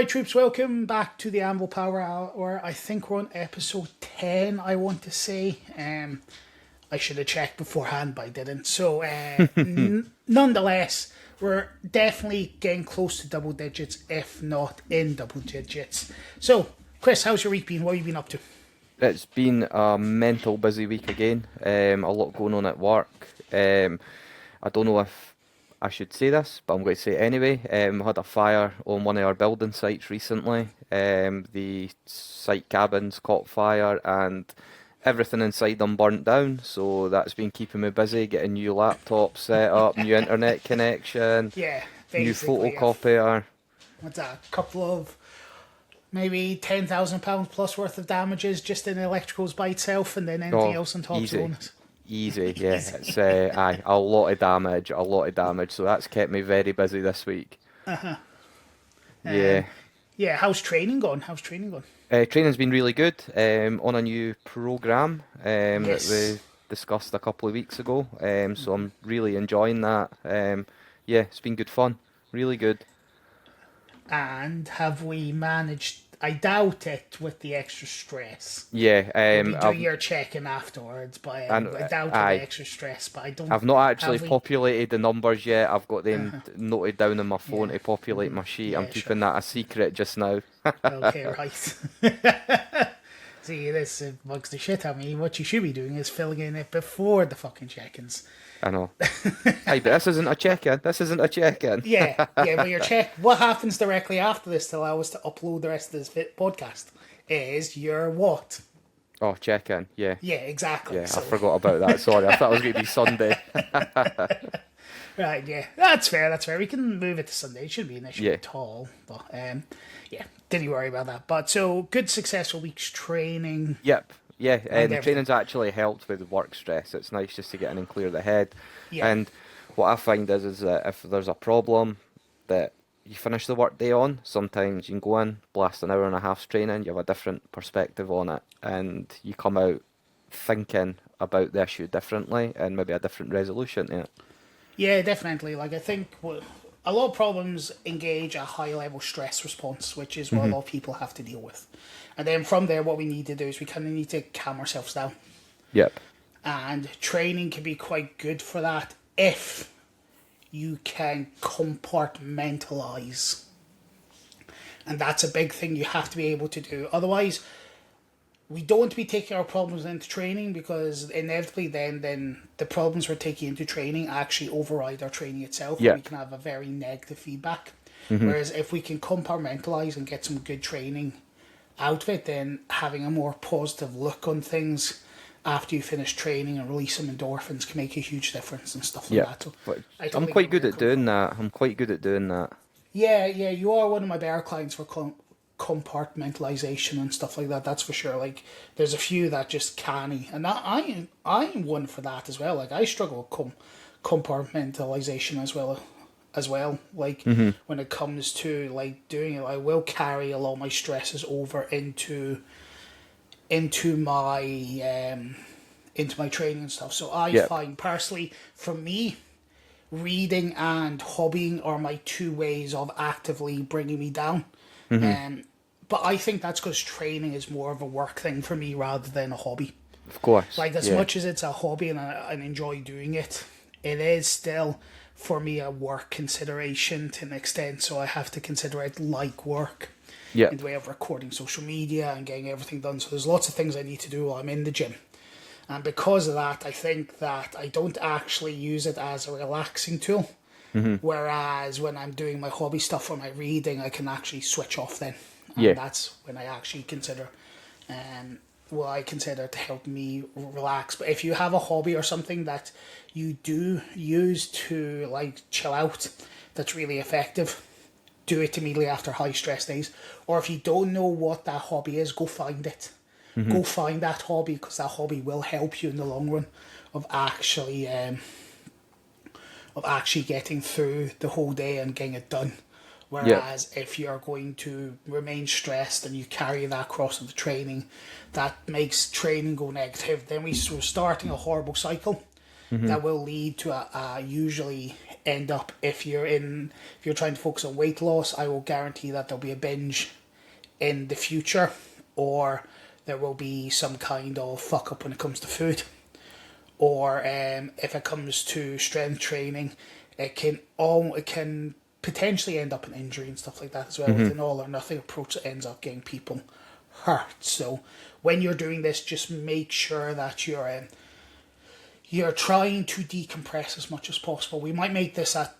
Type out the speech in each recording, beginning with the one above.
Alright troops, welcome back to the Anvil Power Hour. I think we're on episode 10, I want to say. I should have checked beforehand, but I didn't. So, nonetheless, we're definitely getting close to double digits, if not in double digits. So, Chris, how's your week been? What have you been up to? It's been a mental busy week again. A lot going on at work. I don't know if I should say this, but I'm going to say it anyway. We had a fire on one of our building sites recently. The site cabins caught fire and everything inside them burnt down. So that's been keeping me busy, getting new laptops set up, new internet connection, Yeah, new basically, photocopier. what's that, a couple of maybe £10,000 plus worth of damages just in electricals by itself, and then anything Oh, else on top's easy. bonus. Easy, yeah. Easy. It's a lot of damage, a lot of damage. So that's kept me very busy this week. Yeah. Yeah, how's training going? How's training going? Training's been really good. On a new program that Yes. we discussed a couple of weeks ago. So I'm really enjoying that. Yeah, it's been good fun. Really good. And have we managed? I doubt it with the extra stress. Yeah. You'll be doing I've your checking afterwards, but and I doubt with the I extra stress. But I don't. I've not actually Have we? populated the numbers yet. I've got them noted down on my phone Yeah. to populate my sheet. I'm Yeah, sure. keeping that a secret just now. Okay, right. See, this bugs the shit out of me. What you should be doing is filling in it before the fucking check-ins. I know. Hey, but this isn't a check-in. This isn't a check-in. Yeah, but your check. What happens directly after this to allow us to upload the rest of this podcast is your what? Oh, check-in. Yeah. Yeah, exactly. Yeah, So, I forgot about that. Sorry, I thought it was going to be Sunday. right, yeah, that's fair. That's fair. We can move it to Sunday. It shouldn't be an issue Yeah. at all. But yeah, didn't you worry about that. But so good, successful week's training. Yep. Yeah, And and everything. training's actually helped with work stress. It's nice just to get in and clear the head. Yeah. And what I find is that if there's a problem that you finish the work day on, sometimes you can go in, blast an hour and a half's training, you have a different perspective on it, and you come out thinking about the issue differently and maybe a different resolution to it. Yeah, definitely. Like I think a lot of problems engage a high level stress response, which is what a lot of people have to deal with. And then from there, what we need to do is we kind of need to calm ourselves down. Yep. And training can be quite good for that if you can compartmentalize. And that's a big thing you have to be able to do. Otherwise, we don't want to be taking our problems into training, because inevitably then the problems we're taking into training actually override our training itself. Yeah. And we can have a very negative feedback. Whereas if we can compartmentalize and get some good training out of it, then having a more positive look on things after you finish training and release some endorphins can make a huge difference and stuff like Yeah. that. So But I I'm totally quite get where good you're at coming doing from. that. I'm quite good at doing that. Yeah, you are one of my better clients for compartmentalization and stuff like that. That's for sure. Like, there's a few that just canny, and I'm one for that as well. Like, I struggle with compartmentalization as well. Like, when it comes to like doing it, I will carry a lot of my stresses over into my training and stuff. So I Yep. find personally, for me, reading and hobbying are my two ways of actively bringing me down. But I think that's because training is more of a work thing for me rather than a hobby. Of course. Like, as Yeah. much as it's a hobby and I enjoy doing it, it is still, for me, a work consideration to an extent. So I have to consider it like work Yeah. in the way of recording social media and getting everything done. So there's lots of things I need to do while I'm in the gym. And because of that, I think that I don't actually use it as a relaxing tool. Whereas when I'm doing my hobby stuff or my reading, I can actually switch off then. And Yeah. that's when I actually consider what I consider to help me relax. But if you have a hobby or something that you do use to like chill out, that's really effective, do it immediately after high stress days. Or if you don't know what that hobby is, go find it. Go find that hobby, because that hobby will help you in the long run of actually getting through the whole day and getting it done. Whereas if you're going to remain stressed and you carry that across into training, that makes training go negative. Then we're starting a horrible cycle that will lead to a usually end up, if you're trying to focus on weight loss, I will guarantee that there'll be a binge in the future, or there will be some kind of fuck up when it comes to food, or if it comes to strength training, it can potentially end up in injury and stuff like that as well. With an all or nothing approach, that ends up getting people hurt. So when you're doing this, just make sure that you're trying to decompress as much as possible. We might make this a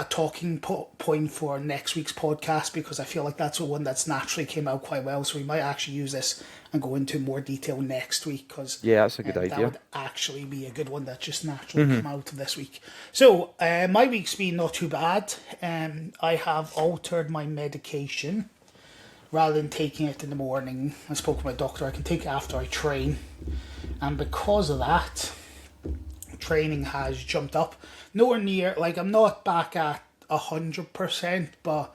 talking point for next week's podcast, because I feel like that's the one that's naturally came out quite well. So we might actually use this and go into more detail next week, because that's a good idea. That would actually be a good one that just naturally come out this week. So my week's been not too bad. I have altered my medication. Rather than taking it in the morning, I spoke to my doctor, I can take it after I train. And because of that, training has jumped up. Nowhere near, like, I'm not back at 100%, but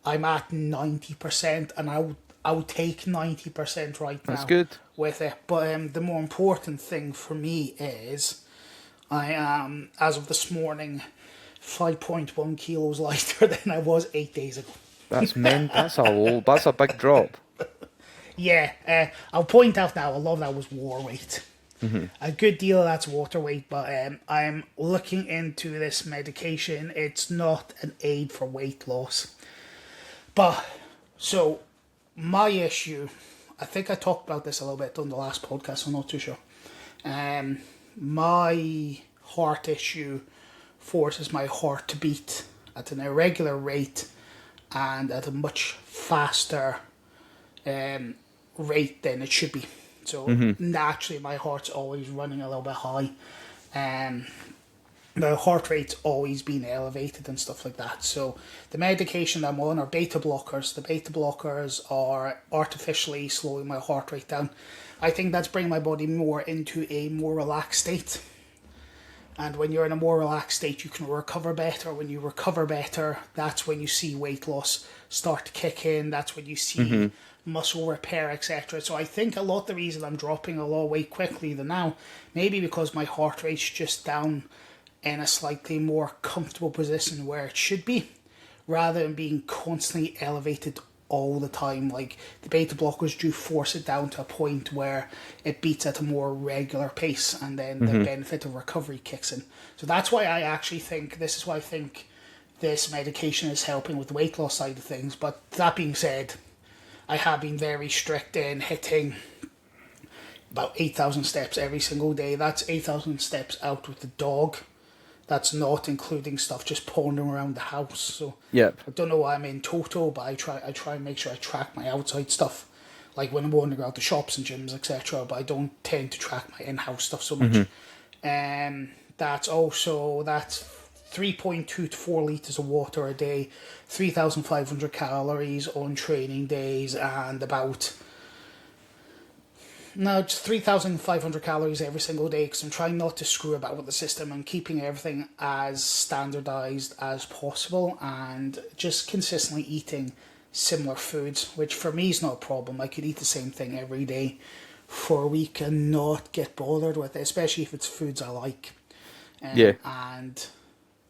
I'm at 90%, and I'll take 90% right now. That's good. With it. But the more important thing for me is I am, as of this morning, 5.1 kilos lighter than I was 8 days ago. That's that's a big drop. Yeah, I'll point out now, a lot of that was war weight. A good deal of that's water weight, but I'm looking into this medication. It's not an aid for weight loss. But, so, my issue, I think I talked about this a little bit on the last podcast, I'm not too sure. My heart issue forces my heart to beat at an irregular rate and at a much faster rate than it should be. So naturally my heart's always running a little bit high. The heart rate's always been elevated and stuff like that. So the medication I'm on are beta blockers. The beta blockers are artificially slowing my heart rate down. I think that's bringing my body more into a more relaxed state. And when you're in a more relaxed state, you can recover better. When you recover better, that's when you see weight loss start to kick in. That's when you see muscle repair, etc. So I think a lot of the reason I'm dropping a lot of weight quickly than now, maybe because my heart rate's just down in a slightly more comfortable position where it should be, rather than being constantly elevated all the time. Like, the beta blockers do force it down to a point where it beats at a more regular pace, and then the benefit of recovery kicks in. So that's why I actually think, this is why I think this medication is helping with the weight loss side of things. But that being said, I have been very strict in hitting about 8,000 steps every single day. That's 8,000 steps out with the dog. That's not including stuff just pondering around the house. So I don't know what I'm in total, but I try and make sure I track my outside stuff, like when I'm wandering around the shops and gyms, etc. But I don't tend to track my in-house stuff so much. That's 3.2 to 4 litres of water a day, 3,500 calories on training days, and just 3,500 calories every single day, because I'm trying not to screw about with the system and keeping everything as standardised as possible, and just consistently eating similar foods, which for me is not a problem. I could eat the same thing every day for a week and not get bothered with it, especially if it's foods I like. And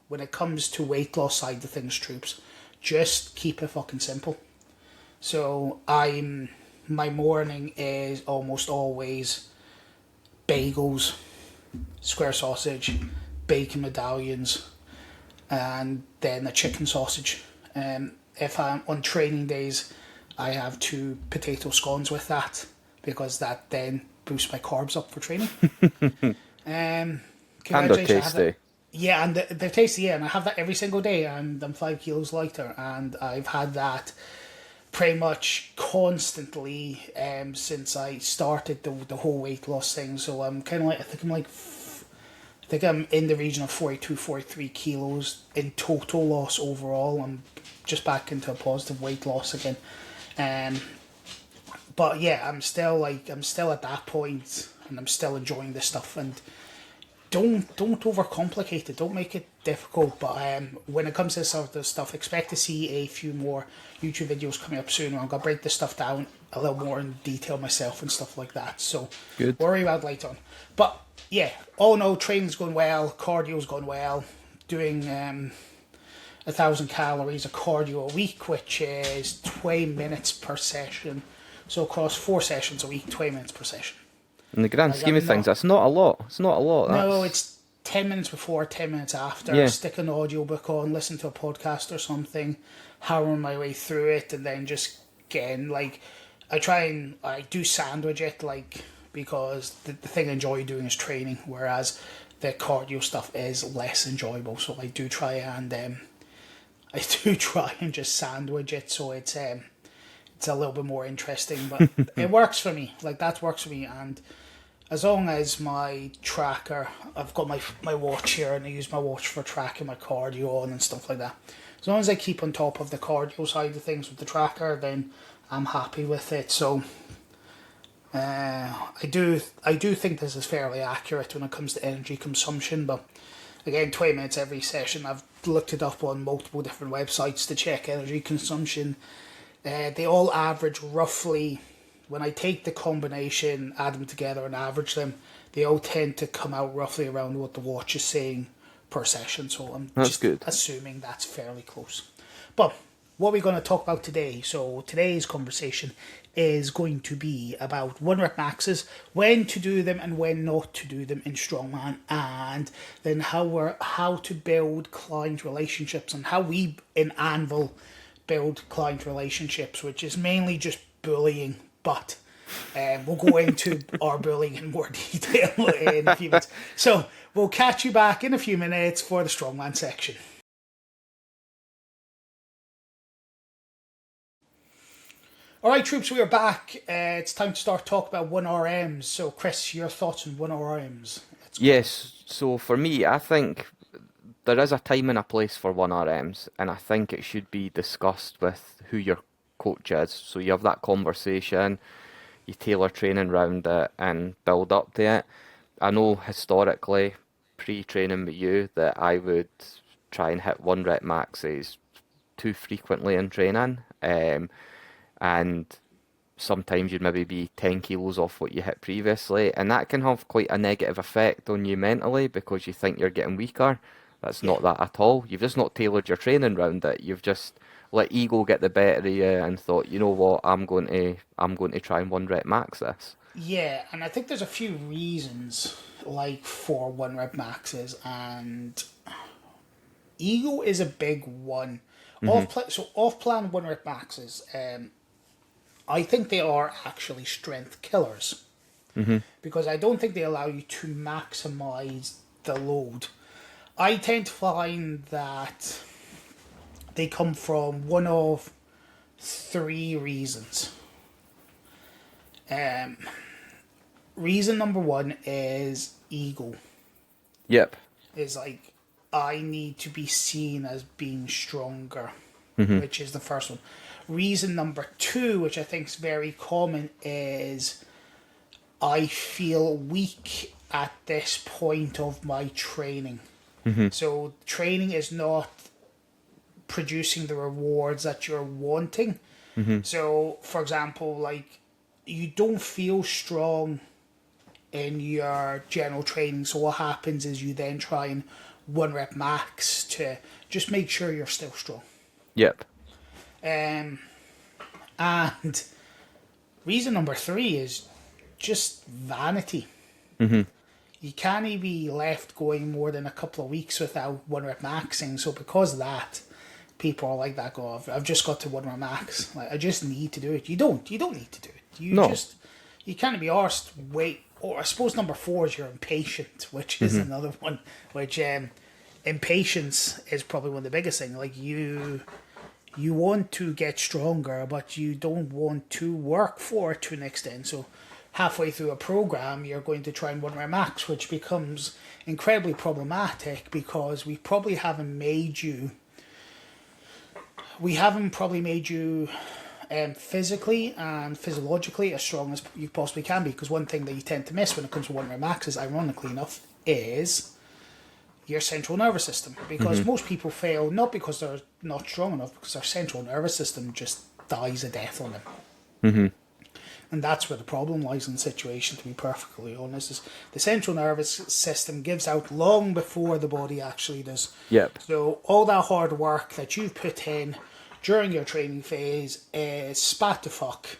when it comes to weight loss side of things, troops, just keep it fucking simple. So my morning is almost always bagels, square sausage, bacon medallions, and then a chicken sausage. If I'm on training days, I have 2 potato scones with that, because that then boosts my carbs up for training. And they're tasty. Yeah, and they're tasty, and I have that every single day, and I'm 5 kilos lighter, and I've had that pretty much constantly since I started the whole weight loss thing. So I'm kind of like, I think I'm in the region of 42, 43 kilos in total loss overall. I'm just back into a positive weight loss again. But yeah, I'm still at that point, and I'm still enjoying this stuff. And don't overcomplicate it. Don't make it difficult. But when it comes to this sort of stuff, expect to see a few more YouTube videos coming up soon. I'm gonna break this stuff down a little more in detail myself and stuff like that. So worry about later on. But yeah, all in all, training's going well, cardio's going well, doing 1,000 calories of cardio a week, which is 20 minutes per session. So across 4 sessions a week, 20 minutes per session. In the grand Like, scheme of I'm things, not- that's not a lot. It's not a lot. No, That's... it's 10 minutes before, 10 minutes after. Yeah. Stick an audiobook on, listen to a podcast or something, hammer my way through it, and then just getting, like, I do sandwich it, like, because the thing I enjoy doing is training, whereas the cardio stuff is less enjoyable. So I do try and just sandwich it, so it's a little bit more interesting, but it works for me. Like, that works for me. And as long as my tracker, I've got my watch here, and I use my watch for tracking my cardio on and stuff like that. As long as I keep on top of the cardio side of things with the tracker, then I'm happy with it. So I do think this is fairly accurate when it comes to energy consumption. But again, 20 minutes every session. I've looked it up on multiple different websites to check energy consumption. They all average roughly, when I take the combination, add them together and average them, they all tend to come out roughly around what the watch is saying per session. So I'm That's just good. assuming that's fairly close. But what we're going to talk about today, so today's conversation is going to be about 1-rep maxes, when to do them and when not to do them in strongman, and then how to build client relationships, and how we in Anvil build client relationships, which is mainly just bullying, but we'll go into our bullying in more detail in a few minutes. So we'll catch you back in a few minutes for the strongman section. All right, troops, we are back. It's time to start talking about 1RMs. So, Chris, your thoughts on 1RMs? Yes, so for me, I think there is a time and a place for 1RMs, and I think it should be discussed with who your coach is. So you have that conversation, you tailor training around it, and build up to it. I know historically, pre-training with you, that I would try and hit 1-rep maxes too frequently in training, and sometimes you'd maybe be 10 kilos off what you hit previously, and that can have quite a negative effect on you mentally because you think you're getting weaker. That's not that at all. You've just not tailored your training around it. You've just let ego get the better of you and thought, you know what, I'm going to try and 1-rep max this. Yeah, and I think there's a few reasons, like, for 1-rep maxes, and ego is a big one. Off-plan 1-rep maxes, I think they are actually strength killers, because I don't think they allow you to maximize the load. I tend to find that they come from one of 3 reasons. Reason number 1 is ego. Yep. Is like, I need to be seen as being stronger, which is the first one. Reason number 2, which I think is very common, is I feel weak at this point of my training. So training is not producing the rewards that you're wanting. So, for example, like, you don't feel strong in your general training. So what happens is you then try and 1-rep max to just make sure you're still strong. Yep. And reason number 3 is just vanity. You can't be left going more than a couple of weeks without 1-rep maxing. So because of that, people are like that. I've just got to 1-rep max. Like, I just need to do it. You don't need to do it. You can't be arsed. Wait. Or I suppose number 4 is you're impatient, which is another one. Which impatience is probably one of the biggest things. Like, you want to get stronger, but you don't want to work for it to an extent. So halfway through a program, you're going to try and 1-rep max, which becomes incredibly problematic because we probably haven't made you physically and physiologically as strong as you possibly can be. Because one thing that you tend to miss when it comes to 1-rep maxes, ironically enough, is your central nervous system. Because most people fail not because they're not strong enough, because their central nervous system just dies a death on them. And that's where the problem lies in the situation, to be perfectly honest. Is the central nervous system gives out long before the body actually does. Yep. So all that hard work that you've put in during your training phase is spat to fuck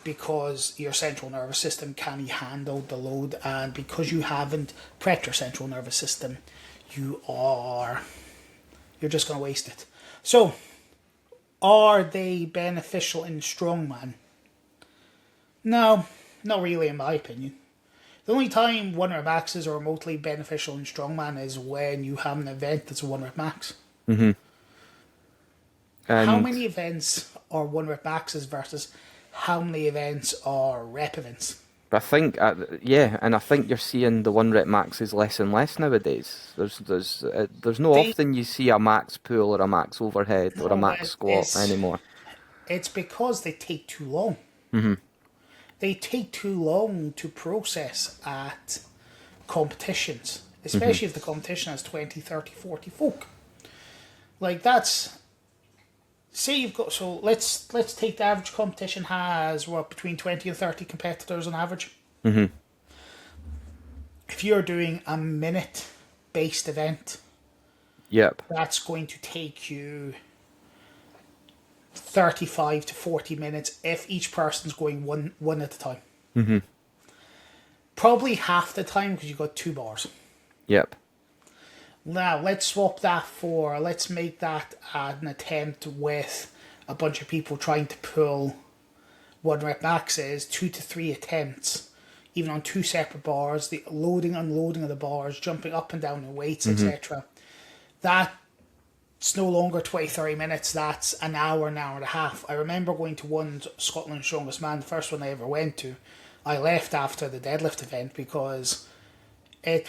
because your central nervous system can't handle the load, and because you haven't prepped your central nervous system, you're just going to waste it. So, are they beneficial in strongman? No, not really, in my opinion. The only time 1 rep maxes are remotely beneficial in strongman is when you have an event that's a 1 rep max. Mm-hmm. How many events are 1 rep maxes versus how many events are rep events? I think, and I think you're seeing the 1 rep maxes less and less nowadays. There's no often you see a max pull or a max overhead or a max squat anymore. It's because they take too long. Mm-hmm. They take too long to process at competitions, especially if the competition has 20, 30, 40 folk. Like that's... Say you've got... So let's take the average competition has, between 20 and 30 competitors on average. Mm-hmm. If you're doing a minute-based event, yep, that's going to take you 35 to 40 minutes if each person's going one at a time. Mm-hmm. Probably half the time because you've got 2 bars. Yep. Now, let's swap that let's make that an attempt with a bunch of people trying to pull 1 rep maxes, 2 to 3 attempts, even on 2 separate bars, the loading, unloading of the bars, jumping up and down in weights, etc. That's no longer 20, 30 minutes, that's an hour and a half. I remember going to one Scotland's Strongest Man, the first one I ever went to. I left after the deadlift event because it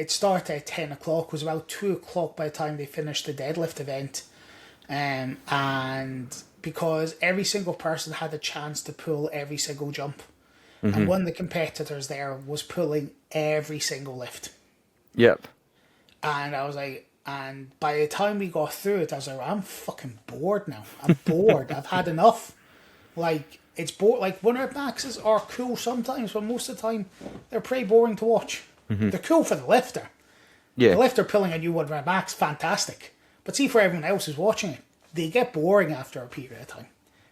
started at 10 o'clock, it was about 2 o'clock by the time they finished the deadlift event. And because every single person had a chance to pull every single jump. Mm-hmm. And one of the competitors there was pulling every single lift. Yep. And I was like, and by the time we got through it, I was like, I'm fucking bored now. I'm bored. I've had enough. Like, it's bored. Like, 1 rep maxes are cool sometimes, but most of the time, they're pretty boring to watch. Mm-hmm. They're cool for the lifter. Yeah. The lifter pulling a new 1 rep max, fantastic. But see, for everyone else who's watching it, they get boring after a period of time.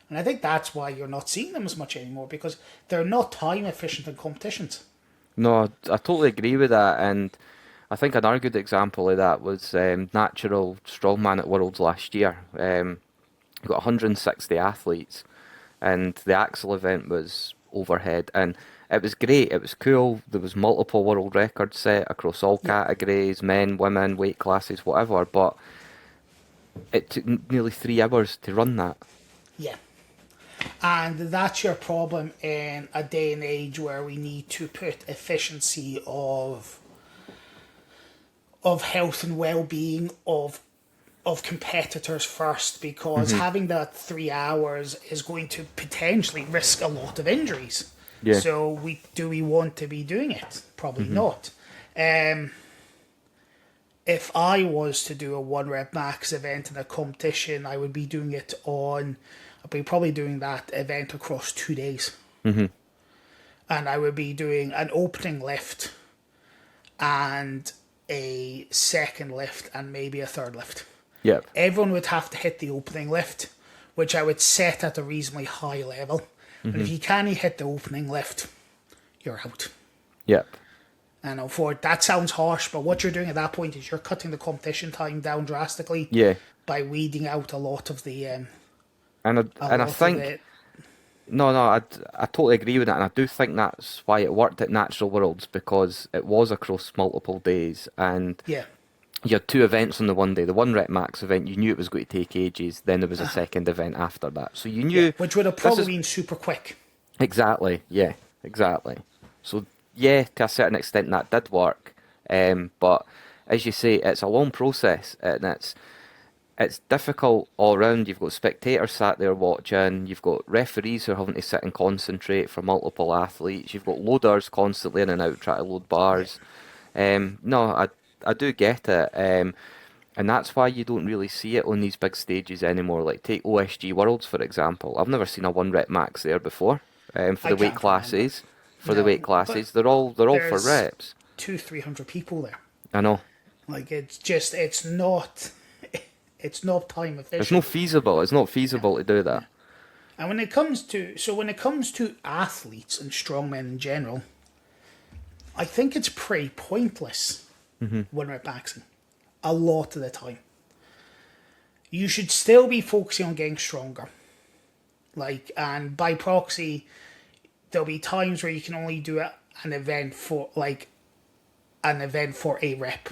And I think that's why you're not seeing them as much anymore, because they're not time efficient in competitions. No, I totally agree with that, and I think another good example of that was Natural Strongman at Worlds last year. Got 160 athletes, and the axle event was overhead, and it was great. It was cool. There was multiple world records set across all categories, men, women, weight classes, whatever. But it took nearly 3 hours to run that. Yeah. And that's your problem in a day and age where we need to put efficiency of health and well-being of competitors first, because having that 3 hours is going to potentially risk a lot of injuries. Yeah. So do we want to be doing it? Probably not. If I was to do a 1 rep max event in a competition, I would be doing it I'd be probably doing that event across 2 days. Mm-hmm. And I would be doing an opening lift and a second lift and maybe a third lift. Yep. Everyone would have to hit the opening lift, which I would set at a reasonably high level. And if you can't hit the opening lift, you're out. Yep. And that sounds harsh, but what you're doing at that point is you're cutting the competition time down drastically. Yeah. By weeding out a lot of the. I totally agree with that, and I do think that's why it worked at Natural Worlds, because it was across multiple days, and you had 2 events on the one day. The 1 rep max event, you knew it was going to take ages. Then there was a second event after that, so you knew, which would have probably been super quick. Exactly. Yeah. Exactly. So to a certain extent that did work, but as you say, it's a long process, and it's difficult all round. You've got spectators sat there watching, you've got referees who are having to sit and concentrate for multiple athletes, you've got loaders constantly in and out trying to load bars. No, I do get it, and that's why you don't really see it on these big stages anymore. Like take OSG Worlds for example, I've never seen a 1 rep max there before. for I the weight can't remember. classes. For the weight No, classes, but they're all for there's reps. 200-300 people there. I know. Like it's not it's not time It's not efficient. feasible. It's not feasible to do that. And when it comes to athletes and strongmen in general, I think it's pretty pointless one rep maxing a lot of the time. You should still be focusing on getting stronger. Like, and by proxy, there'll be times where you can only do an event for a rep.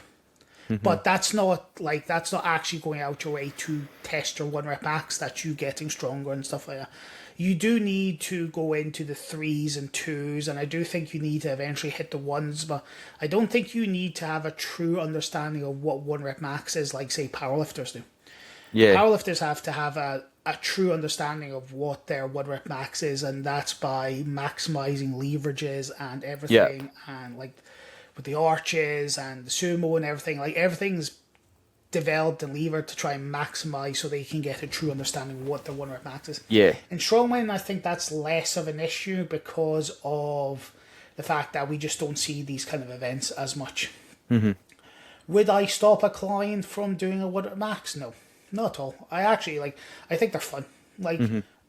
But that's not actually going out your way to test your one rep max, that you getting stronger and stuff like that. You do need to go into the 3s and 2s, and I do think you need to eventually hit the 1s, but I don't think you need to have a true understanding of what one rep max is, like say powerlifters do. Yeah. Powerlifters have to have a true understanding of what their one rep max is, and that's by maximizing leverages and everything, and like with the arches and the sumo and everything, like everything's developed and levered to try and maximize so they can get a true understanding of what their one rep max is. Yeah. In strongman, I think that's less of an issue because of the fact that we just don't see these kind of events as much. Would I stop a client from doing a one rep max? No, not at all. I think they're fun. Like,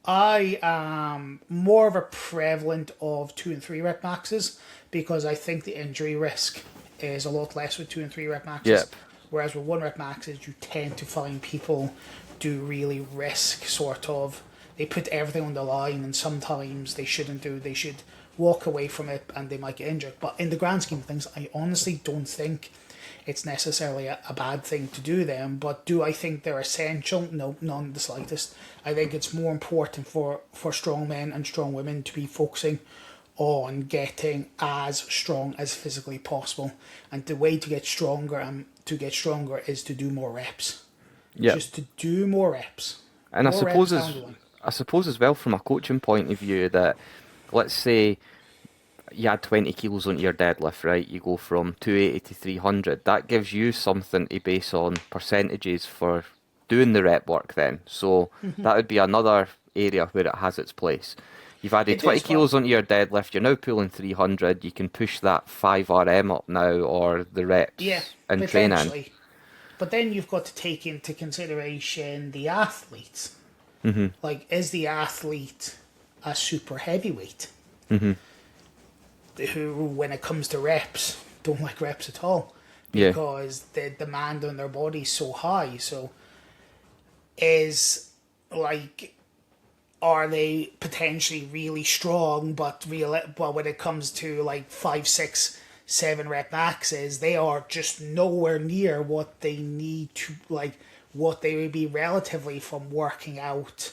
I am more of a prevalent of 2 and 3 rep maxes because I think the injury risk is a lot less with 2 and 3 rep maxes. Yep. Whereas with 1 rep maxes, you tend to find people do really risk sort of. They put everything on the line, and sometimes they shouldn't do. They should walk away from it, and they might get injured. But in the grand scheme of things, I honestly don't think it's necessarily a bad thing to do them. But do I think they're essential? No, none the slightest. I think it's more important for strong men and strong women to be focusing on getting as strong as physically possible. And the way to get stronger is to do more reps. Yeah. Just to do more reps. And More reps down the line. I suppose as well from a coaching point of view that, let's say you add 20 kilos onto your deadlift, right? You go from 280 to 300. That gives you something to base on percentages for doing the rep work then. So that would be another area where it has its place. You've added 20 kilos onto your deadlift, you're now pulling 300, you can push that 5 RM up now, or the reps in training. But then you've got to take into consideration the athletes. Like, is the athlete a super heavyweight? Who, when it comes to reps, don't like reps at all. Because the demand on their body is so high. So, are they potentially really strong, but when it comes to like 5, 6, 7 rep maxes, they are just nowhere near what they need to, like, what they would be relatively from working out.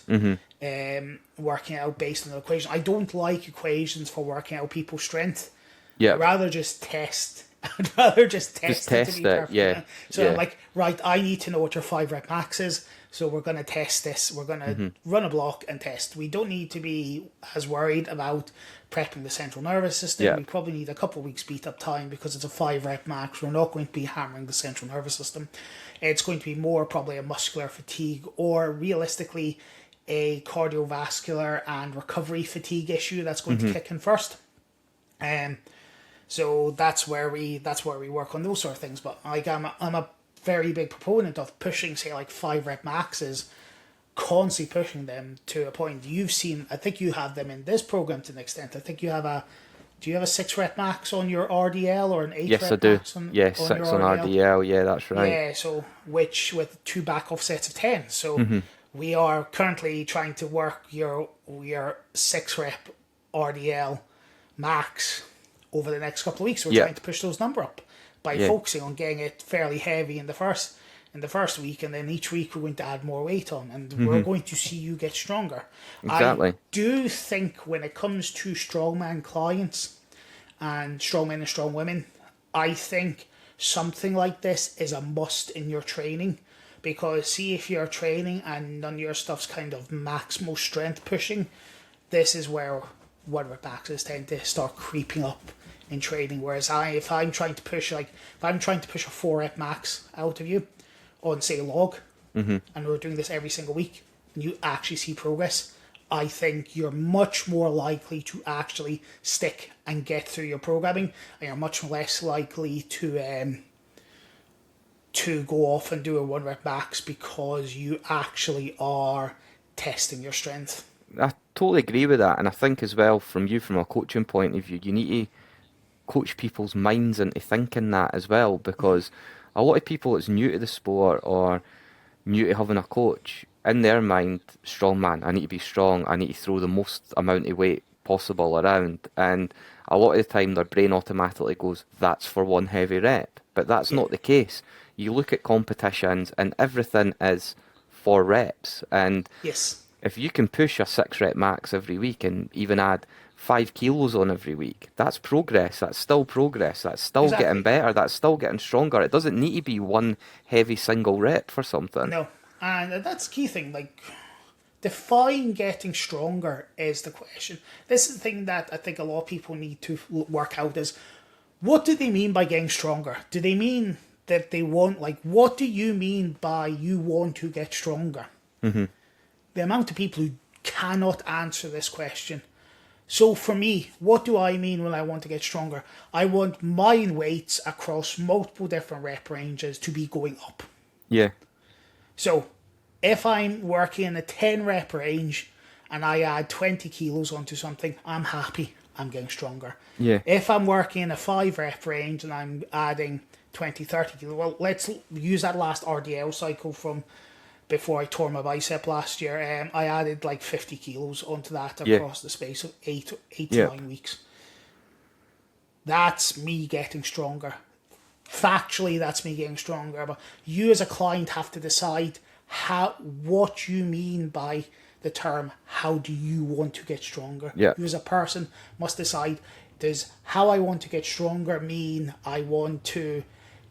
Working out based on the equation. I don't like equations for working out people's strength. Yeah. I'd rather just test. I'd rather just test it. To be perfect. Yeah. So I'm like, right, I need to know what your 5 rep max is. So we're going to test this. We're going to run a block and test. We don't need to be as worried about prepping the central nervous system. Yeah. We probably need a couple of weeks beat up time because it's a 5 rep max. We're not going to be hammering the central nervous system. It's going to be more probably a muscular fatigue, or realistically a cardiovascular and recovery fatigue issue that's going to kick in first. So that's where we work on those sort of things. But like I'm a very big proponent of pushing, say, like 5 rep maxes, constantly pushing them to a point. You've seen, I think you have them in this program to an extent. I think you have do you have a 6 rep max on your RDL or an 8 yes, rep I do. max on, yes, 6 on RDL. Yeah, that's right. Yeah, so which with 2 back off sets of 10. So we are currently trying to work your 6 rep RDL max over the next couple of weeks. We're trying to push those number up by focusing on getting it fairly heavy in the first week, and then each week we're going to add more weight on, and we're going to see you get stronger. Exactly. I do think when it comes to strongman clients and strongmen and strong women, I think something like this is a must in your training, because see, if you're training and none of your stuff's kind of maximal strength pushing, this is where one rep maxes tend to start creeping up in training. Whereas if I'm trying to push a 4 rep max out of you on, say, log, and we're doing this every single week, and you actually see progress, I think you're much more likely to actually stick and get through your programming, and you're much less likely to go off and do a 1 rep max because you actually are testing your strength. I totally agree with that, and I think as well from a coaching point of view, you need to coach people's minds into thinking that as well, because a lot of people that's new to the sport or new to having a coach, in their mind, strong man, I need to be strong, I need to throw the most amount of weight possible around, and a lot of the time their brain automatically goes, that's for one heavy rep, but that's not the case. You look at competitions and everything is for reps, and Yes. if you can push a 6 rep max every week and even add 5 kilos on every week, that's progress. That's still progress. That's still getting better. That's still getting stronger. It doesn't need to be one heavy single rep for something. No, and that's the key thing. Like, define getting stronger is the question. This is the thing that I think a lot of people need to work out is, what do they mean by getting stronger? Do they mean that they want, like, what do you mean by you want to get stronger? Mm-hmm. The amount of people who cannot answer this question. So for me, what do I mean when I want to get stronger? I want my weights across multiple different rep ranges to be going up. Yeah. So if I'm working in a 10 rep range and I add 20 kilos onto something, I'm happy. I'm getting stronger. Yeah. If I'm working in a 5 rep range and I'm adding 20, 30 kilos, well, let's use that last RDL cycle from before I tore my bicep last year. I added like 50 kilos onto that across the space of 8 to 9 weeks. That's me getting stronger. Factually, that's me getting stronger. But you as a client have to decide what you mean by the term, how do you want to get stronger? Yeah. You as a person must decide, does how I want to get stronger mean I want to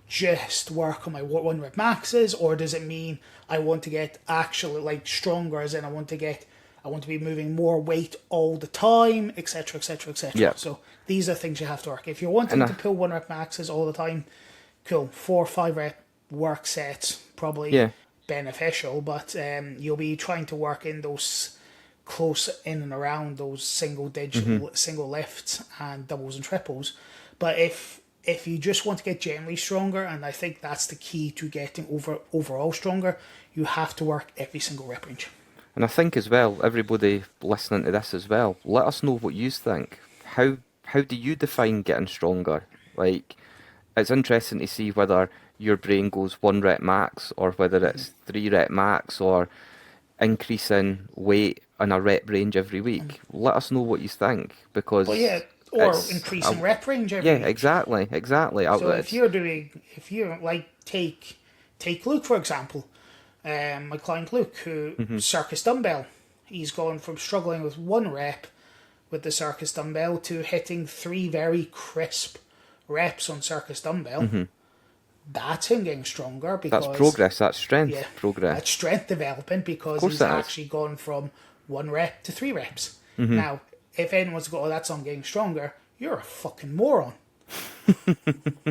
just work on my 1 rep maxes, or does it mean I want to get actually like stronger, as in I want to be moving more weight all the time, etc, etc, etc. Yeah. So these are things you have to work. If you're wanting to pull 1 rep maxes all the time, cool, 4 or 5 rep work sets probably beneficial, but you'll be trying to work in those close in and around those single lifts and doubles and triples. But if you just want to get generally stronger, and I think that's the key to getting overall stronger, you have to work every single rep range. And I think as well, everybody listening to this as well, let us know what you think. How do you define getting stronger? Like, it's interesting to see whether your brain goes 1 rep max, or whether it's 3 rep max, or increasing weight in a rep range every week. Let us know what you think, because or increasing rep range every week. Exactly. So if you're like take Luke for example, my client Luke, who circus dumbbell, he's gone from struggling with 1 rep with the circus dumbbell to hitting 3 very crisp reps on circus dumbbell. That's him getting stronger, because that's progress. That's strength progress. That's strength development, because he's actually gone from 1 rep to 3 reps. Now, if anyone's got, that's on getting stronger, you're a fucking moron.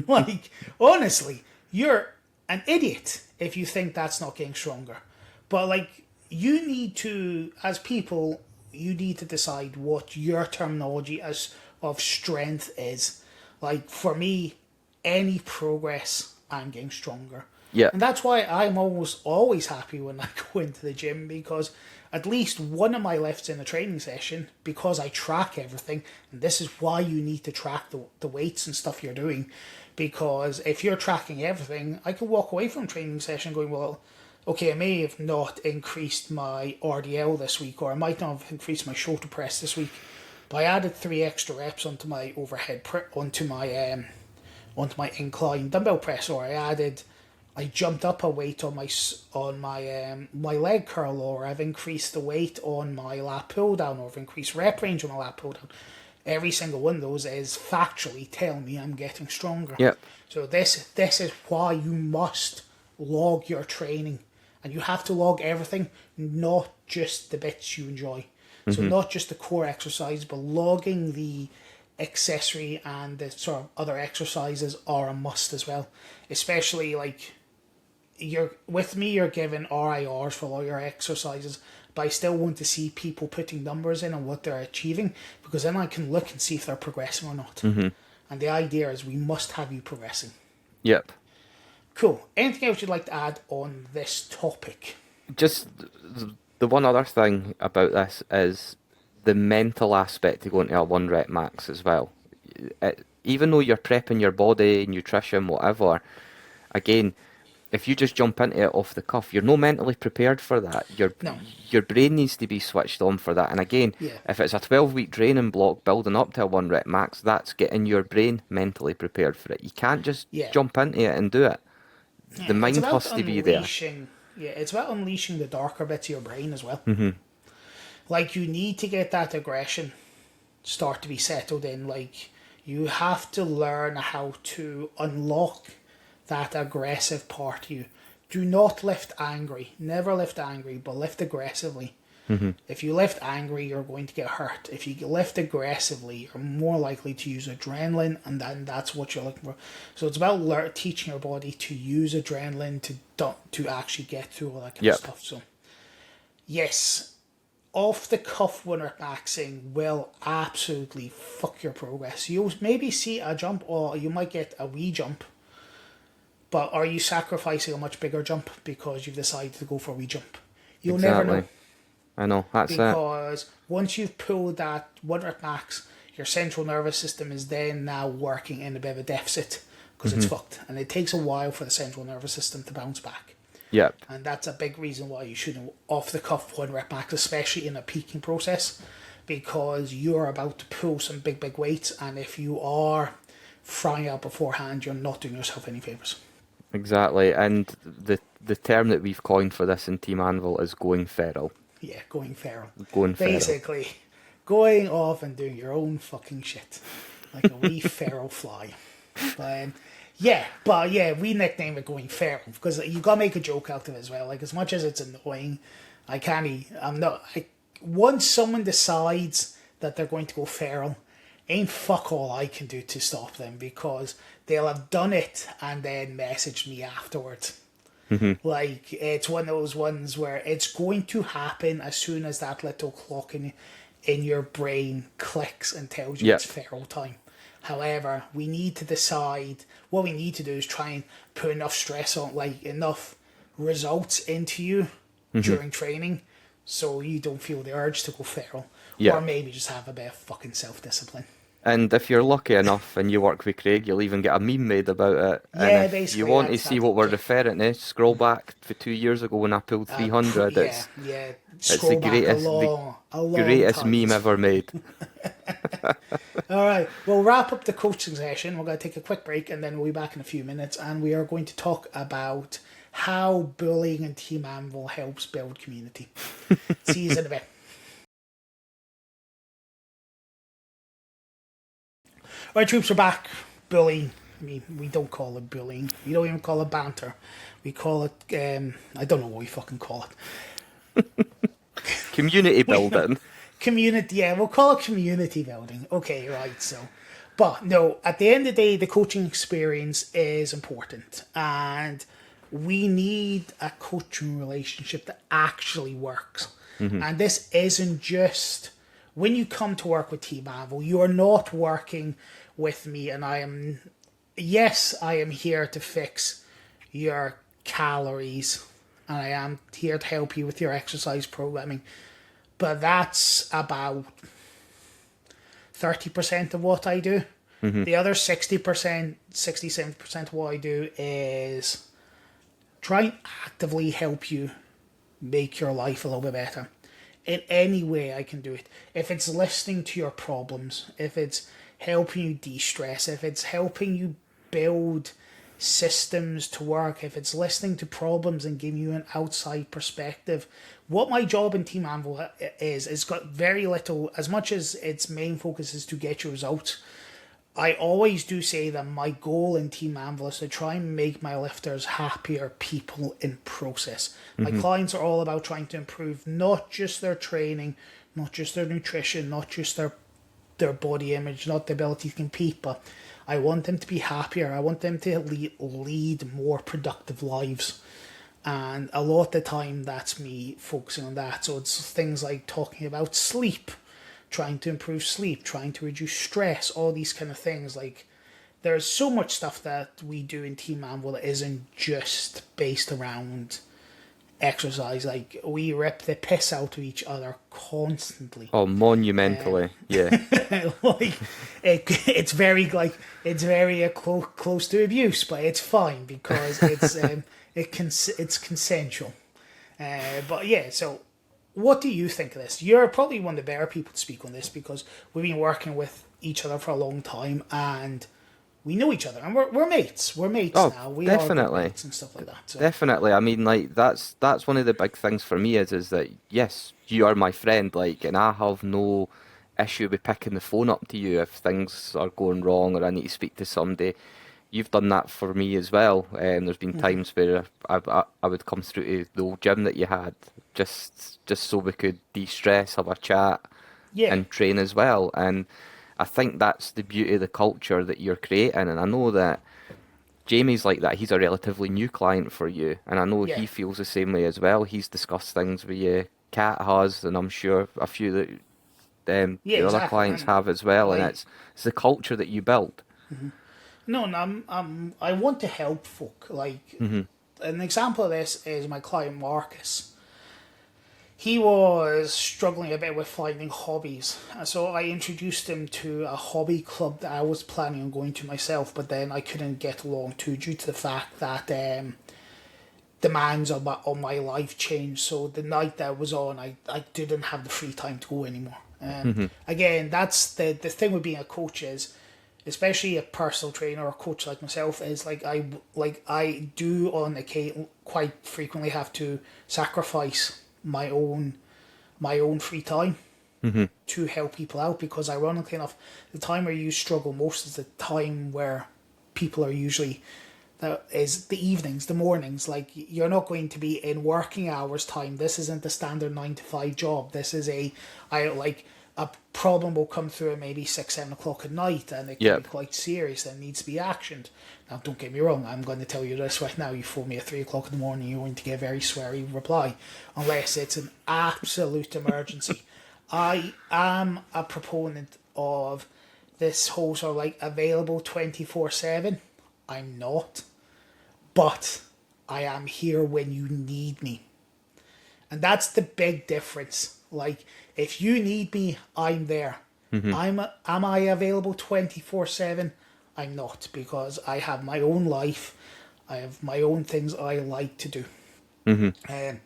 Like, honestly, you're an idiot if you think that's not getting stronger. But like, you need to, as people, you need to decide what your terminology of strength is. Like, for me, any progress, I'm getting stronger. Yeah. And that's why I'm always happy when I go into the gym, because at least one of my lifts in a training session, because I track everything, and this is why you need to track the weights and stuff you're doing, because if you're tracking everything, I could walk away from a training session going, well, okay, I may have not increased my RDL this week, or I might not have increased my shoulder press this week, but I added 3 extra reps onto my overhead, onto my incline dumbbell press, or I jumped up a weight on my leg curl, or I've increased the weight on my lat pull down, or I've increased rep range on my lat pull down. Every single one of those is factually telling me I'm getting stronger. Yep. So this is why you must log your training, and you have to log everything, not just the bits you enjoy. So not just the core exercise, but logging the accessory and the sort of other exercises are a must as well. Especially like, you're given RIRs for all your exercises, but I still want to see people putting numbers in on what they're achieving, because then I can look and see if they're progressing or not. And the idea is we must have you progressing. Yep. Cool. Anything else you'd like to add on this topic? Just the one other thing about this is the mental aspect to going to a 1 rep max as well. Even though you're prepping your body, nutrition, whatever, again, if you just jump into it off the cuff, you're not mentally prepared for that. Your brain needs to be switched on for that. And again, if it's a 12-week training block building up to a 1 rep max, that's getting your brain mentally prepared for it. You can't just jump into it and do it. The mind has to be there. Yeah, it's about unleashing the darker bits of your brain as well. Like, you need to get that aggression start to be settled in. Like, you have to learn how to unlock that aggressive part of you. Do not lift angry. Never lift angry, but lift aggressively. If you lift angry, you're going to get hurt. If you lift aggressively, you're more likely to use adrenaline, and then that's what you're looking for. So it's about teaching your body to use adrenaline to actually get through all that kind of stuff. So, yes, off the cuff 1 rep maxing will absolutely fuck your progress. You'll maybe see a jump, or you might get a wee jump, but are you sacrificing a much bigger jump because you've decided to go for a wee jump? You'll never know. I know, that's it. Because once you've pulled that 1 rep max, your central nervous system is then now working in a bit of a deficit because it's fucked. And it takes a while for the central nervous system to bounce back. Yep. And that's a big reason why you shouldn't off the cuff 1 rep max, especially in a peaking process, because you're about to pull some big weights. And if you are frying out beforehand, you're not doing yourself any favours. Exactly. And the term that we've coined for this in Team Anvil is going feral. Yeah, going feral. Basically, going off and doing your own fucking shit. Like a wee feral fly. But we nickname it going feral because you gotta make a joke out of it as well. Like, as much as it's annoying, once someone decides that they're going to go feral, ain't fuck all I can do to stop them, because they'll have done it and then messaged me afterwards. Like, it's one of those ones where it's going to happen as soon as that little clock in your brain clicks and tells you it's feral time. However, we need to decide, what we need to do is try and put enough stress on, like, enough results into you during training so you don't feel the urge to go feral. Or maybe just have a bit of fucking self-discipline. And if you're lucky enough and you work with Craig, you'll even get a meme made about it. Yeah, and if you want to see what we're referring to, scroll back for 2 years ago when I pulled 300. It's the greatest meme ever made. All right, we'll wrap up the coaching session. We're going to take a quick break and then we'll be back in a few minutes, and we are going to talk about how bullying in Team Anvil helps build community. See you in a bit. Right, troops, are back. Bullying. I mean, we don't call it bullying. We don't even call it banter. We call it, I don't know what we fucking call it. Community building. We'll call it community building. Okay, right, so. But no, at the end of the day, the coaching experience is important. And we need a coaching relationship that actually works. And this isn't just, when you come to work with Team Anvil, you are not working with me, and I am here to fix your calories, and I am here to help you with your exercise programming, but that's about 30% of what I do. The other 60%, of what I do is try and actively help you make your life a little bit better in any way I can do it. If it's listening to your problems, if it's helping you de-stress, if it's helping you build systems to work, if it's listening to problems and giving you an outside perspective. What my job in Team Anvil is, it's got very little, as much as its main focus is to get your results. I always do say that my goal in Team Anvil is to try and make my lifters happier people in process. My clients are all about trying to improve not just their training, not just their nutrition, not just their body image, not the ability to compete, but I want them to be happier. I want them to lead more productive lives. And a lot of the time, that's me focusing on that. So it's things like talking about sleep, trying to improve sleep, trying to reduce stress, all these kind of things. Like, there's so much stuff that we do in Team Anvil that isn't just based around exercise. Like, we rip the piss out of each other constantly. Oh, monumentally, yeah. Like, it's very close to abuse, but it's fine because it's consensual. But yeah, so what do you think of this? You're probably one of the better people to speak on this because we've been working with each other for a long time and we know each other and we're mates. We're mates Oh, now. We definitely. are mates and stuff like that. So. Definitely. I mean, like that's one of the big things for me is that yes, you are my friend, like, and I have no issue with picking the phone up to you if things are going wrong or I need to speak to somebody. You've done that for me as well. There's been times where I would come through to the old gym that you had just so we could de-stress, have a chat, Yeah. and train as well. And I think that's the beauty of the culture that you're creating. And I know that Jamie's like that. He's a relatively new client for you, and I know Yeah. he feels the same way as well. He's discussed things with you. Kat has, and I'm sure a few that Yeah, the other exactly. clients And have as well. And like, it's the culture that you build. no, and I want to help folk. Like, an example of this is my client Marcus. He was struggling a bit with finding hobbies, so I introduced him to a hobby club that I was planning on going to myself, but then I couldn't get along to due to the fact that demands on my life changed. So the night that I was on, I didn't have the free time to go anymore. Again, that's the thing with being a coach is, especially a personal trainer or a coach like myself, is I do on occasion quite frequently have to sacrifice my own free time to help people out, because ironically enough, the time where you struggle most is the time where people are usually, that is the evenings, the mornings. Like, you're not going to be in working hours time. This isn't the standard 9 to 5 job. This is a problem will come through at maybe 6-7 o'clock at night, and it can be quite serious and needs to be actioned. Now, don't get me wrong, I'm going to tell you this right now. You phone me at 3 o'clock in the morning, you're going to get a very sweary reply, unless it's an absolute emergency. I am a proponent of this whole sort of like available 24/7. I'm not, but I am here when you need me. And that's the big difference. Like, if you need me, I'm there. Am I available 24/7? I'm not, because I have my own life. I have my own things I like to do. And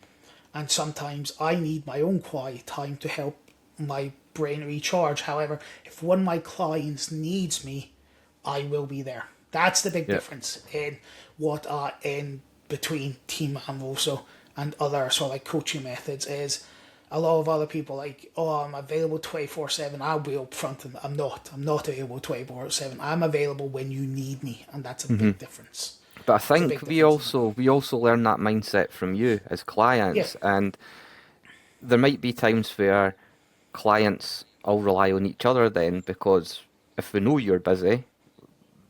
sometimes I need my own quiet time to help my brain recharge. However, if one of my clients needs me, I will be there. That's the big difference in what are in between Team Anvil and other sort of like coaching methods is a lot of other people like, oh, I'm available 24/7. I'll be upfront, and I'm not. I'm not available 24/7. I'm available when you need me, and that's a big difference. But I think we also learn that mindset from you as clients, and there might be times where clients will rely on each other then, because if they know you're busy,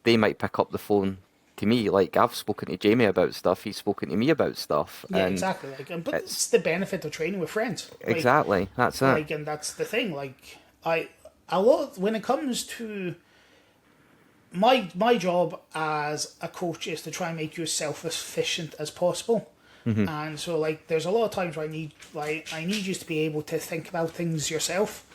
they might pick up the phone to me. Like, I've spoken to Jamie about stuff, he's spoken to me about stuff. Yeah, exactly. Like, but it's the benefit of training with friends. Like, exactly, that's it. Like, and that's the thing. Like, when it comes to my job as a coach is to try and make you as self-efficient as possible. And so, like, there's a lot of times where I need you to be able to think about things yourself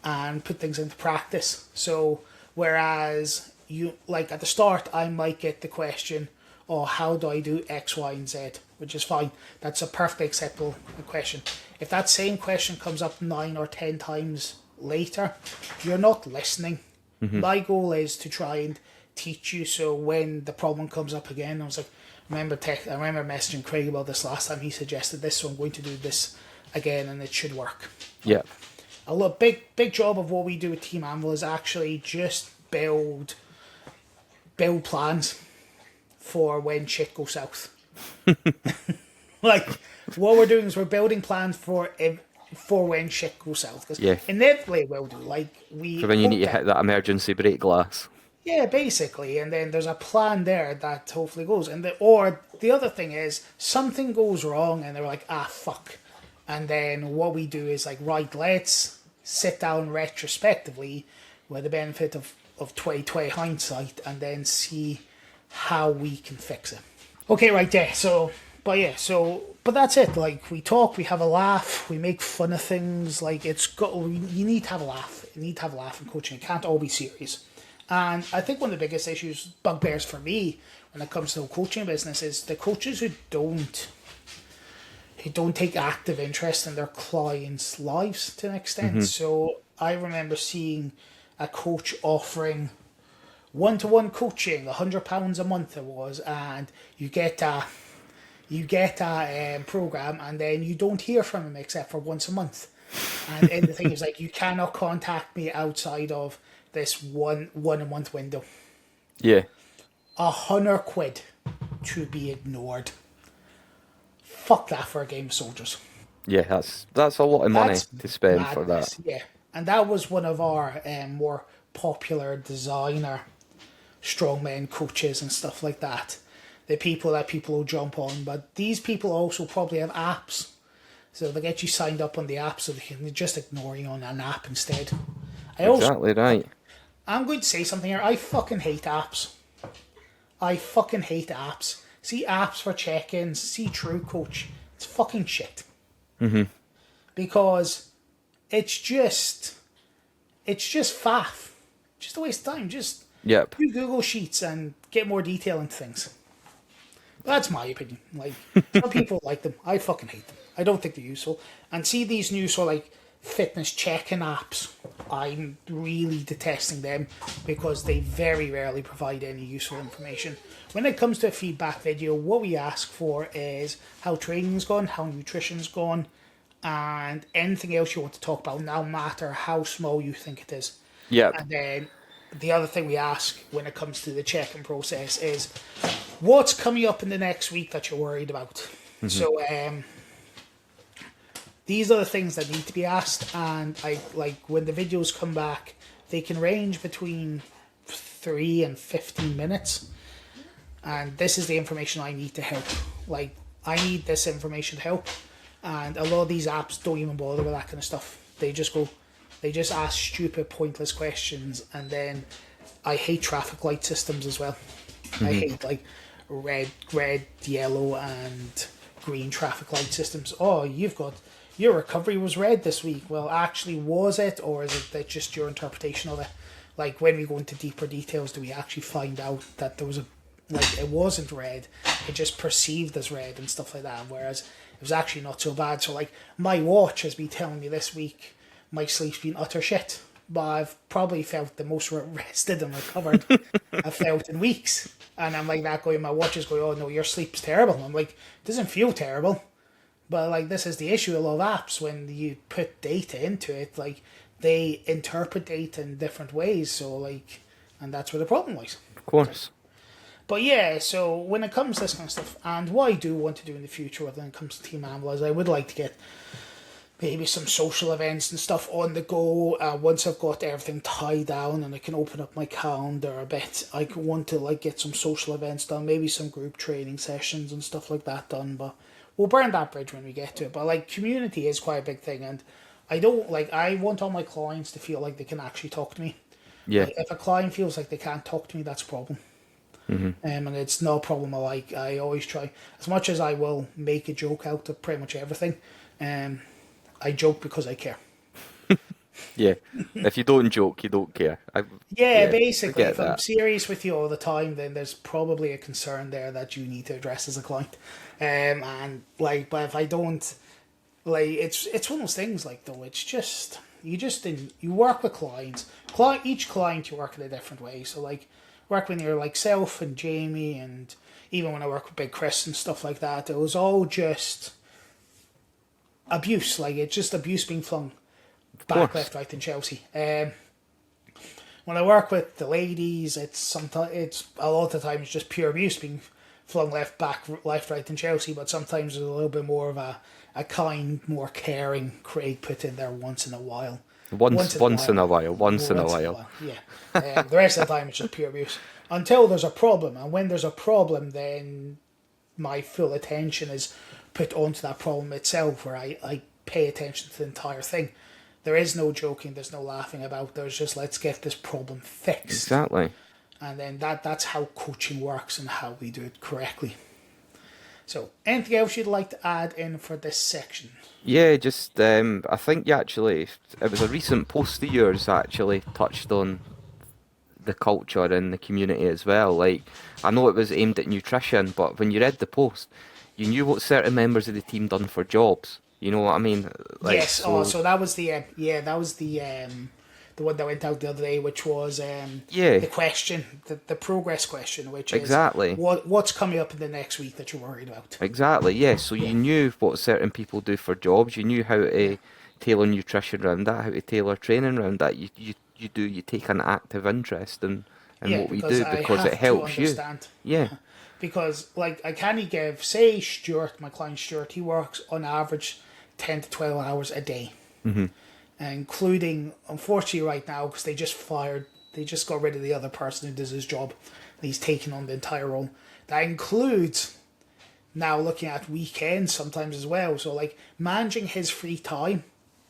and put things into practice. So whereas you, like, at the start, I might get the question, oh, how do I do X, Y, and Z? Which is fine. That's a perfectly acceptable question. If that same question comes up 9 or 10 times later, you're not listening. My goal is to try and teach you, so when the problem comes up again, I was like, I remember messaging Craig about this last time. He suggested this, so I'm going to do this again, and it should work. Yeah. A lot big job of what we do with Team Anvil is actually just build plans for when shit goes south. Like, what we're doing is we're building plans for when shit goes south, because inevitably it will do. Like, for when you need to hit that emergency brake glass. Yeah, basically, and then there's a plan there that hopefully goes. Or the other thing is something goes wrong, and they're like, fuck. And then what we do is like, right, let's sit down retrospectively with the benefit of 2020 hindsight, and then see how we can fix it. Okay, right there. But that's it. Like, we talk, we have a laugh, we make fun of things. Like, you need to have a laugh. You need to have a laugh in coaching. It can't all be serious. And I think one of the biggest issues, bugbears for me, when it comes to the coaching business, is the coaches who don't take active interest in their clients' lives to an extent. So I remember seeing a coach offering one-to-one coaching, £100 a month it was, and you get a program, and then you don't hear from him except for once a month. And the thing is, like, you cannot contact me outside of this one a month window. Yeah. £100 to be ignored. Fuck that for a game of soldiers. Yeah, that's a lot of money to spend madness, for that. Yeah, and that was one of our more popular designer strongman coaches and stuff like that. The people that people will jump on, but these people also probably have apps, so they get you signed up on the app, so they can just ignore you on an app instead. Exactly right. I'm going to say something here. I fucking hate apps. I fucking hate apps. See apps for check-ins. See True Coach. It's fucking shit. Because it's just faff. Just a waste of time. Just do Google Sheets and get more detail into things. That's my opinion. Like, some people like them. I fucking hate them. I don't think they're useful. And see these new sort of like fitness check-in apps. I'm really detesting them because they very rarely provide any useful information. When it comes to a feedback video, what we ask for is how training's gone, how nutrition's gone, and anything else you want to talk about, no matter how small you think it is. Yep. And then the other thing we ask when it comes to the check-in process is what's coming up in the next week that you're worried about. So these are the things that need to be asked, and I like when the videos come back, they can range between 3 and 15 minutes. And this is the information I need to help. Like, I need this information to help. And a lot of these apps don't even bother with that kind of stuff. They just ask stupid, pointless questions. And then I hate traffic light systems as well. I hate like red, yellow, and green traffic light systems. Oh, your recovery was red this week. Well, actually, was it? Or is it that just your interpretation of it? Like, when we go into deeper details, do we actually find out that there was it wasn't red, it just perceived as red and stuff like that, whereas it was actually not so bad. So, like, my watch has been telling me this week my sleep's been utter shit, but I've probably felt the most rested and recovered I've felt in weeks. And I'm like that going, my watch is going, oh no, your sleep's terrible. I'm like, it doesn't feel terrible. But, like, this is the issue with a lot of apps. When you put data into it, like, they interpret data in different ways. So, like, and that's where the problem lies. Of course. But yeah, so when it comes to this kind of stuff, and what I do want to do in the future when it comes to Team Anvil is I would like to get maybe some social events and stuff on the go. Once I've got everything tied down and I can open up my calendar a bit, I want to like get some social events done, maybe some group training sessions and stuff like that done. But we'll burn that bridge when we get to it. But like, community is quite a big thing, and I want all my clients to feel like they can actually talk to me. Yeah. Like, if a client feels like they can't talk to me, that's a problem. And it's no problem. I always try, as much as I will make a joke out of pretty much everything. I joke because I care. Yeah. If you don't joke, you don't care. Basically, if I'm serious with you all the time, then there's probably a concern there that you need to address as a client. And like, but if I don't, like, it's one of those things. Like, though, it's just you work with clients. Each client you work in a different way. So like, work when you're like self and Jamie, and even when I work with Big Chris and stuff like that, it was all just abuse. Like, it's just abuse being flung back, left, right, and Chelsea. When I work with the ladies, it's a lot of the time it's just pure abuse being flung left, right, and Chelsea. But sometimes there's a little bit more of a kind, more caring Craig put in there once in a while. Once in a while. Once in a while. Yeah. The rest of the time it's just pure abuse. Until there's a problem. And when there's a problem, then my full attention is put onto that problem itself, where I pay attention to the entire thing. There is no joking, there's no laughing about. There's just, let's get this problem fixed. Exactly. And then that's how coaching works and how we do it correctly. So, anything else you'd like to add in for this section? Yeah, just I think you actually, it was a recent post of yours that actually touched on the culture and the community as well. Like, I know it was aimed at nutrition, but when you read the post, you knew what certain members of the team done for jobs. You know what I mean? Like, yes. So that was the one that went out the other day, which was the question, the progress question, which exactly. is what's coming up in the next week that you're worried about. Exactly. Yeah. So you knew what certain people do for jobs. You knew how to tailor nutrition around that, how to tailor training around that. You take an active interest in what we do because it helps you. Yeah. Because, like, I can't give, say, Stuart, my client Stuart, he works on average 10 to 12 hours a day. Mm-hmm. Including, unfortunately, right now, because they just got rid of the other person who does his job. And he's taken on the entire role. That includes now looking at weekends sometimes as well. So, like, managing his free time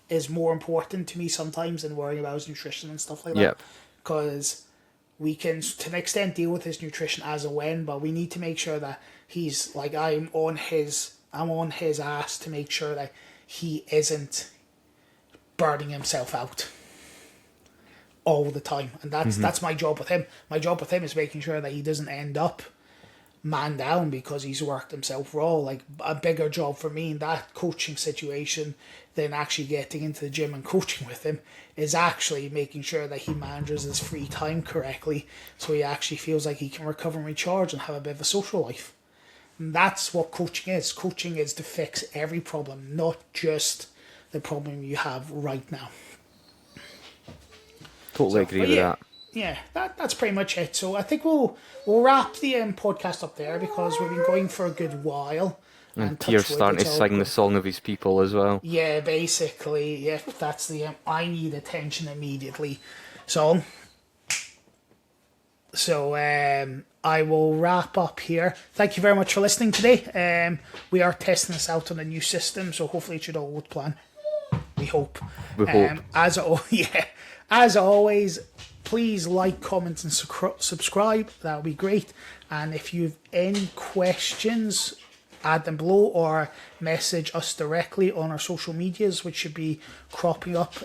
is more important to me sometimes than worrying about his nutrition and stuff like that. Because we can, to an extent, deal with his nutrition as and when, but we need to make sure that he's, like, I'm on his ass to make sure that he isn't burning himself out all the time. And that's my job with him. My job with him is making sure that he doesn't end up man down because he's worked himself raw. Like, a bigger job for me in that coaching situation than actually getting into the gym and coaching with him is actually making sure that he manages his free time correctly, so he actually feels like he can recover and recharge and have a bit of a social life. And that's what coaching is. Coaching is to fix every problem, not just the problem you have right now. Totally agree with that. Yeah, that's pretty much it. So I think we'll wrap the podcast up there because we've been going for a good while. And Tier's starting to sing the song of his people as well. Yeah, basically, yeah, that's the I need attention immediately song. So I will wrap up here. Thank you very much for listening today. We are testing this out on a new system, so hopefully it should all go to plan. We hope. We hope. As always, please like, comment, and subscribe. That would be great. And if you have any questions, add them below or message us directly on our social medias, which should be cropping up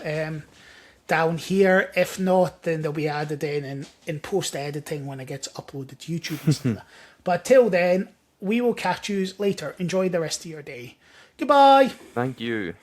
down here. If not, then they'll be added in post-editing when it gets uploaded to YouTube and stuff like that. But till then, we will catch you later. Enjoy the rest of your day. Goodbye. Thank you.